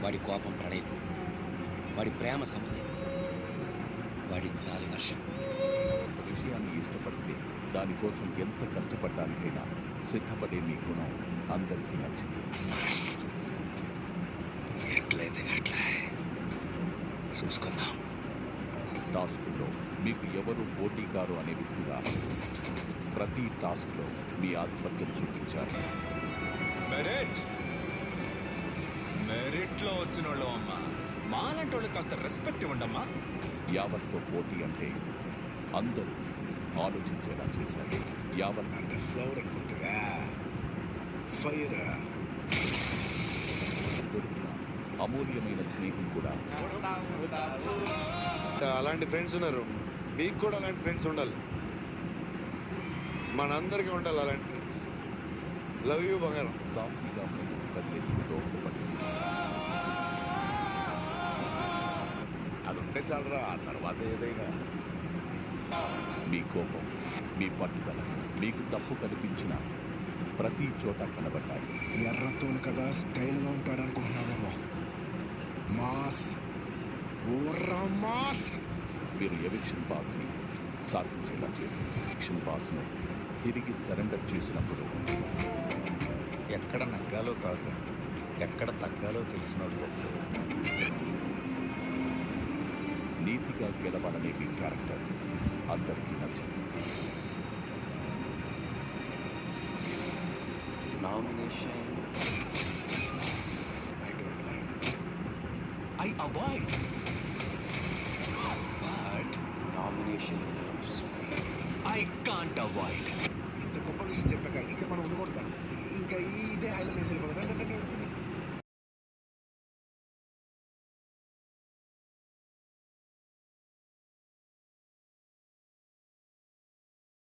వాడి కోపం ప్రళయం, వాడి ప్రేమ సముద్రం, వాడి చాలి వర్షం. ఒక విషయాన్ని ఇష్టపడితే దానికోసం ఎంత కష్టపడడానికైనా సిద్ధపడే మీ గుణం అందరికీ నచ్చింది. ఎట్లయితే అట్లా చూసుకుందాం. టాస్క్లో మీకు ఎవరు పోటీకారు అనే విధంగా ప్రతి టాస్క్లో మీ ఆధిపత్యం చూపించారు. మెరిట్లో వచ్చిన వాళ్ళు అమ్మా, మాలాంటి వాళ్ళు కాస్త రెస్పెక్ట్ ఇవ్వండమ్మా. యావత్తో పోటీ అంటే అందరూ ఆలోచించేలా చేశారు. యావత్ అంటే ఫ్లవర్ అనుకుంటుందా, ఫైర్. దొరికిన అమూల్యమైన స్నేహం కూడా. అలాంటి ఫ్రెండ్స్ ఉన్నారు, మీకు కూడా అలాంటి ఫ్రెండ్స్ ఉండాలి. మనందరికీ ఉండాలి అలాంటి ఫ్రెండ్స్. లవ్ యూ బంగారం. సాఫీగా ముందుకు కదిలేందుకు దోహదపడింది. అది ఉంటే చాలరా, ఆ తర్వాత ఏదైనా. మీ కోపం, మీ పట్టుదల మీకు తప్పు కనిపించిన ప్రతి చోట కనబడ్డాయి. ఎర్రతోలు కదా స్టైల్గా ఉంటాడు అనుకుంటున్నావేమో. మాస్, ఓర్రా మాస్. మీరు ఎవిక్షన్ పాస్ని సాధించేలా చేసి ఎవిక్షన్ పాస్ను తిరిగి సరెండర్ చేసినప్పుడు ఎక్కడ నగ్గాలో కాదు, ఎక్కడ తగ్గాలో తెలిసినోడు ఒక్కడు. నీతిగా గెలవాలనే మీ క్యారెక్టర్ అందరికీ నచ్చింది. Nomination. I don't like. I avoid. But nomination loves me. I can't avoid. ఇంత గొప్ప విషయం చెప్పాక ఇంకా మనం ఉండకూడదా? ఇంకా ఇదే హైలైట్ వెళ్ళిపోదా?